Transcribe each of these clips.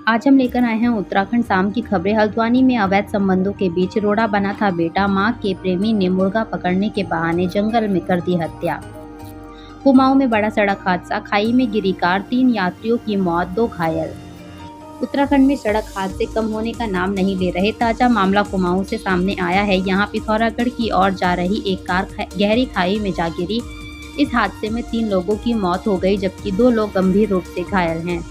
आज हम लेकर आए हैं उत्तराखंड शाम की खबरें। हल्द्वानी में अवैध संबंधों के बीच रोड़ा बना था बेटा, मां के प्रेमी ने मुर्गा पकड़ने के बहाने जंगल में कर दी हत्या। कुमाऊं में बड़ा सड़क हादसा, खाई में गिरी कार, 3 यात्रियों की मौत, 2 घायल। उत्तराखंड में सड़क हादसे कम होने का नाम नहीं ले रहे। ताजा मामला कुमाऊं से सामने आया है। यहां पिथौरागढ़ की ओर जा रही एक कार गहरी खाई में जा गिरी। इस हादसे में 3 लोगों की मौत हो गई, जबकि 2 लोग गंभीर रूप से घायल हैं।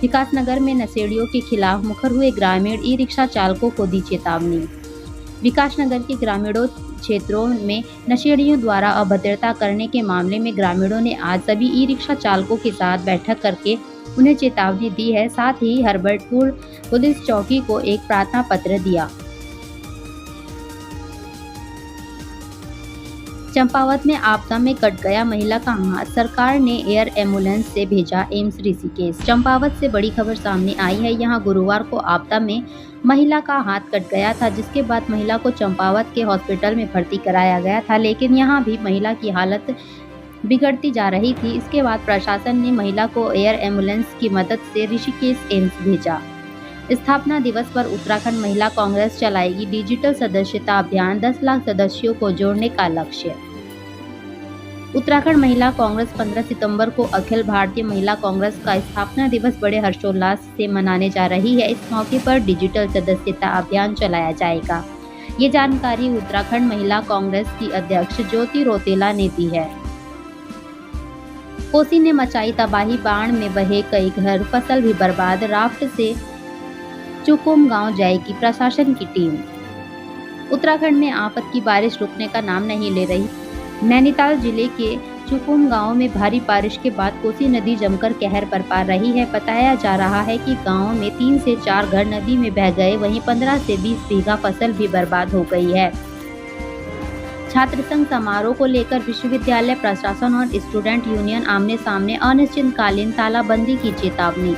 विकासनगर में नशेड़ियों के खिलाफ मुखर हुए ग्रामीण, ई रिक्शा चालकों को दी चेतावनी। विकासनगर के ग्रामीणों क्षेत्रों में नशेड़ियों द्वारा अभद्रता करने के मामले में ग्रामीणों ने आज सभी ई रिक्शा चालकों के साथ बैठक करके उन्हें चेतावनी दी है। साथ ही हरबटपुर पुलिस चौकी को एक प्रार्थना पत्र दिया। चंपावत में आपदा में कट गया महिला का हाथ, सरकार ने एयर एम्बुलेंस से भेजा एम्स ऋषिकेश। चंपावत से बड़ी खबर सामने आई है। यहां गुरुवार को आपदा में महिला का हाथ कट गया था, जिसके बाद महिला को चंपावत के हॉस्पिटल में भर्ती कराया गया था, लेकिन यहां भी महिला की हालत बिगड़ती जा रही थी। इसके बाद प्रशासन ने महिला को एयर एम्बुलेंस की मदद से ऋषिकेश एम्स भेजा। स्थापना दिवस पर उत्तराखंड महिला कांग्रेस चलाएगी डिजिटल सदस्यता अभियान, 10 लाख सदस्यों को जोड़ने का लक्ष्य। उत्तराखंड महिला कांग्रेस 15 सितंबर को अखिल भारतीय महिला कांग्रेस का स्थापना दिवस बड़े हर्षोल्लास से मनाने जा रही है। इस मौके पर डिजिटल सदस्यता अभियान चलाया जाएगा। ये जानकारी उत्तराखंड महिला कांग्रेस की अध्यक्ष ज्योति रौतेला ने दी है। कोसी ने मचाई तबाही, बाढ़ में बहे कई घर, फसल भी बर्बाद। राफ्ट से चुकुम गांव जाएगी प्रशासन की टीम। उत्तराखंड में आफत की बारिश रुकने का नाम नहीं ले रही। नैनीताल जिले के चुकुम गांव में भारी बारिश के बाद कोसी नदी जमकर कहर बरपा रही है। बताया जा रहा है कि गांव में 3 से 4 घर नदी में बह गए, वहीं 15 से 20 बीघा फसल भी बर्बाद हो गई है। छात्र संघ समारोह को लेकर विश्वविद्यालय प्रशासन और स्टूडेंट यूनियन आमने सामने, अनिश्चितकालीन तालाबंदी की चेतावनी।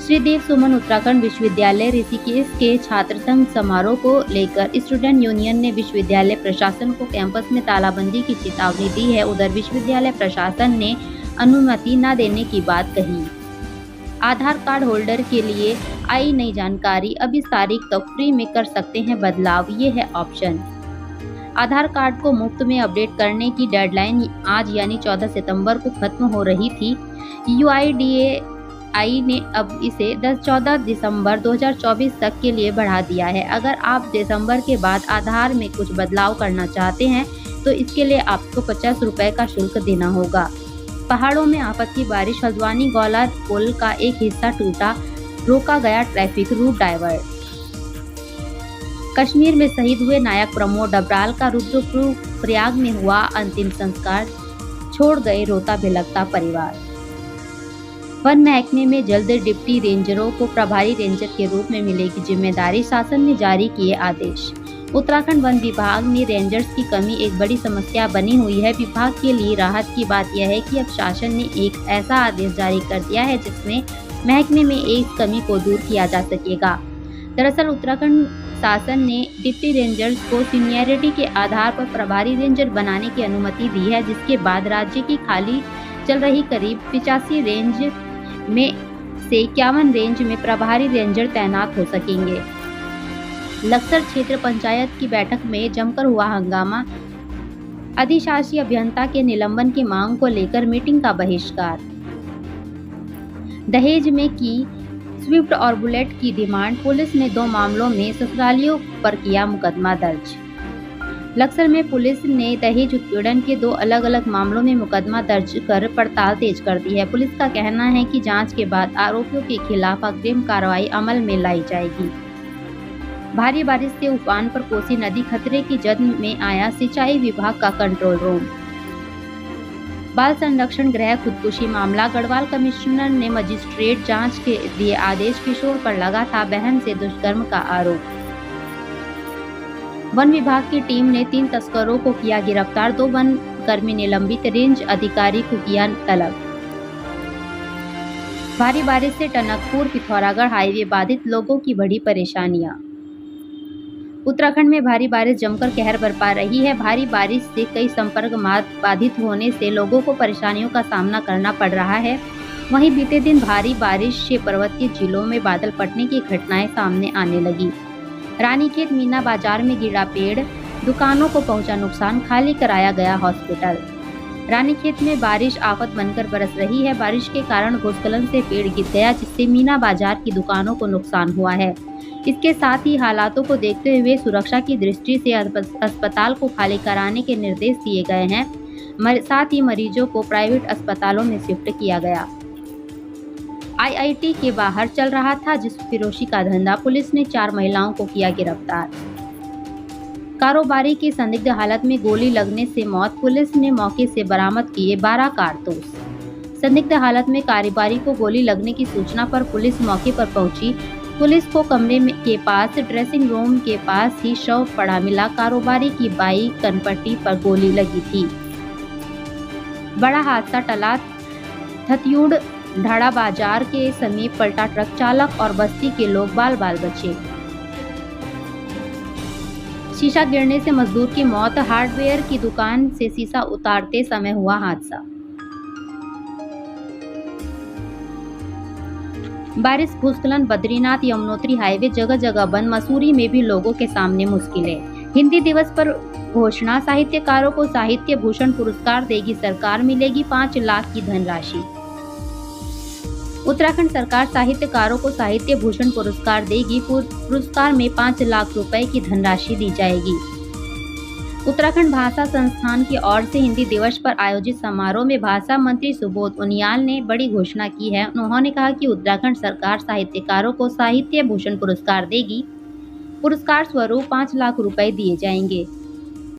श्री देव सुमन उत्तराखंड विश्वविद्यालय ऋषिकेश के छात्र संघ समारोह को लेकर स्टूडेंट यूनियन ने विश्वविद्यालय प्रशासन को कैंपस में तालाबंदी की चेतावनी दी है। उधर विश्वविद्यालय प्रशासन ने अनुमति न देने की बात कही। आधार कार्ड होल्डर के लिए आई नई जानकारी, अब इस तारीख तक फ्री में कर सकते हैं बदलाव, ये है ऑप्शन। आधार कार्ड को मुफ्त में अपडेट करने की डेडलाइन आज यानी 14 सितंबर को खत्म हो रही थी। UIDAI ने अब इसे 14 दिसंबर 2024 तक के लिए बढ़ा दिया है। अगर आप दिसंबर के बाद आधार में कुछ बदलाव करना चाहते हैं तो इसके लिए आपको 50 रुपये का शुल्क देना होगा। पहाड़ों में आफत की बारिश, हल्द्वानी गौला पुल का एक हिस्सा टूटा, रोका गया ट्रैफिक, रूट डाइवर्ट। कश्मीर में शहीद हुए नायक प्रमोद डबराल का रुद्रप्रयाग में हुआ अंतिम संस्कार, छोड़ गए रोता भिलकता परिवार। वन महकमे में जल्द डिप्टी रेंजरों को प्रभारी रेंजर के रूप में मिलेगी जिम्मेदारी, शासन ने जारी किए आदेश। उत्तराखंड वन विभाग में रेंजर्स की कमी एक बड़ी समस्या बनी हुई है। विभाग के लिए राहत की बात यह है कि अब शासन ने एक ऐसा आदेश जारी कर दिया है जिसमें महकमे में इस कमी को दूर किया जा सकेगा। दरअसल उत्तराखंड शासन ने डिप्टी रेंजर्स को सीनियरिटी के आधार पर प्रभारी रेंजर बनाने की अनुमति दी है, जिसके बाद राज्य की खाली चल रही करीब 85 रेंज में से 51 रेंज में प्रभारी रेंजर तैनात हो सकेंगे। लक्सर क्षेत्र पंचायत की बैठक में जमकर हुआ हंगामा, अधिशासी अभियंता के निलंबन की मांग को लेकर मीटिंग का बहिष्कार। दहेज में की स्विफ्ट और बुलेट की डिमांड, पुलिस ने 2 मामलों में ससुरालियों पर किया मुकदमा दर्ज। लक्सर में पुलिस ने दहेज उत्पीड़न के 2 अलग अलग मामलों में मुकदमा दर्ज कर पड़ताल तेज कर दी है। पुलिस का कहना है कि जांच के बाद आरोपियों के खिलाफ अग्रिम कार्रवाई अमल में लाई जाएगी। भारी बारिश से उफान पर कोसी नदी, खतरे की जद में आया सिंचाई विभाग का कंट्रोल रूम। बाल संरक्षण गृह खुदकुशी मामला, गढ़वाल कमिश्नर ने मजिस्ट्रेट जांच के दिए आदेश। किशोर पर लगा था बहन से दुष्कर्म का आरोप। वन विभाग की टीम ने 3 तस्करों को किया गिरफ्तार, 2 वन कर्मी निलंबित, रेंज अधिकारी को किया तलब। भारी बारिश से टनकपुर पिथौरागढ़ हाईवे बाधित, लोगों की बढ़ी परेशानियां। उत्तराखंड में भारी बारिश जमकर कहर बरपा रही है। भारी बारिश से कई संपर्क मार्ग बाधित होने से लोगों को परेशानियों का सामना करना पड़ रहा है। वहीं बीते दिन भारी बारिश से पर्वतीय जिलों में बादल फटने की घटनाएं सामने आने लगी। रानीखेत मीना बाजार में गिरा पेड़, दुकानों को पहुंचा नुकसान, खाली कराया गया हॉस्पिटल। रानीखेत में बारिश आफत बनकर बरस रही है। बारिश के कारण भूस्खलन से पेड़ गिर गया, जिससे मीना बाजार की दुकानों को नुकसान हुआ है। इसके साथ ही हालातों को देखते हुए सुरक्षा की दृष्टि से अस्पताल को खाली कराने के निर्देश दिए गए हैं। साथ ही मरीजों को प्राइवेट अस्पतालों में शिफ्ट किया गया। आईआईटी के बाहर चल रहा था फिरोशी का धंधा, पुलिस ने 4 महिलाओं को किया गिरफ्तार। कारोबारी की संदिग्ध हालत में गोली लगने से मौत, पुलिस ने मौके से बरामद किए 12 कारतूस। संदिग्ध हालत में कारोबारी को गोली लगने की सूचना पर पुलिस मौके पर पहुंची। पुलिस को कमरे के पास ड्रेसिंग रूम के पास ही शव पड़ा मिला। कारोबारी की बाई कनपट्टी पर गोली लगी थी। बड़ा हादसा टला। थत्यूड़ ढाड़ा बाजार के समीप पलटा ट्रक, चालक और बस्ती के लोग बाल बाल बचे। शीशा गिरने से मजदूर की मौत, हार्डवेयर की दुकान से शीशा उतारते समय हुआ हादसा। बारिश, भूस्खलन, बद्रीनाथ यमुनोत्री हाईवे जगह जगह बंद, मसूरी में भी लोगों के सामने मुश्किलें। हिंदी दिवस पर घोषणा, साहित्यकारों को साहित्य भूषण पुरस्कार देगी सरकार, मिलेगी 5 लाख की धनराशि। उत्तराखंड सरकार साहित्यकारों को साहित्य भूषण पुरस्कार देगी। पुरस्कार में 5 लाख रुपए की धनराशि दी जाएगी। उत्तराखंड भाषा संस्थान की ओर से हिंदी दिवस पर आयोजित समारोह में भाषा मंत्री सुबोध उनियाल ने बड़ी घोषणा की है। उन्होंने कहा कि उत्तराखंड सरकार साहित्यकारों को साहित्य भूषण पुरस्कार देगी। पुरस्कार स्वरूप 5 लाख रुपए दिए जाएंगे।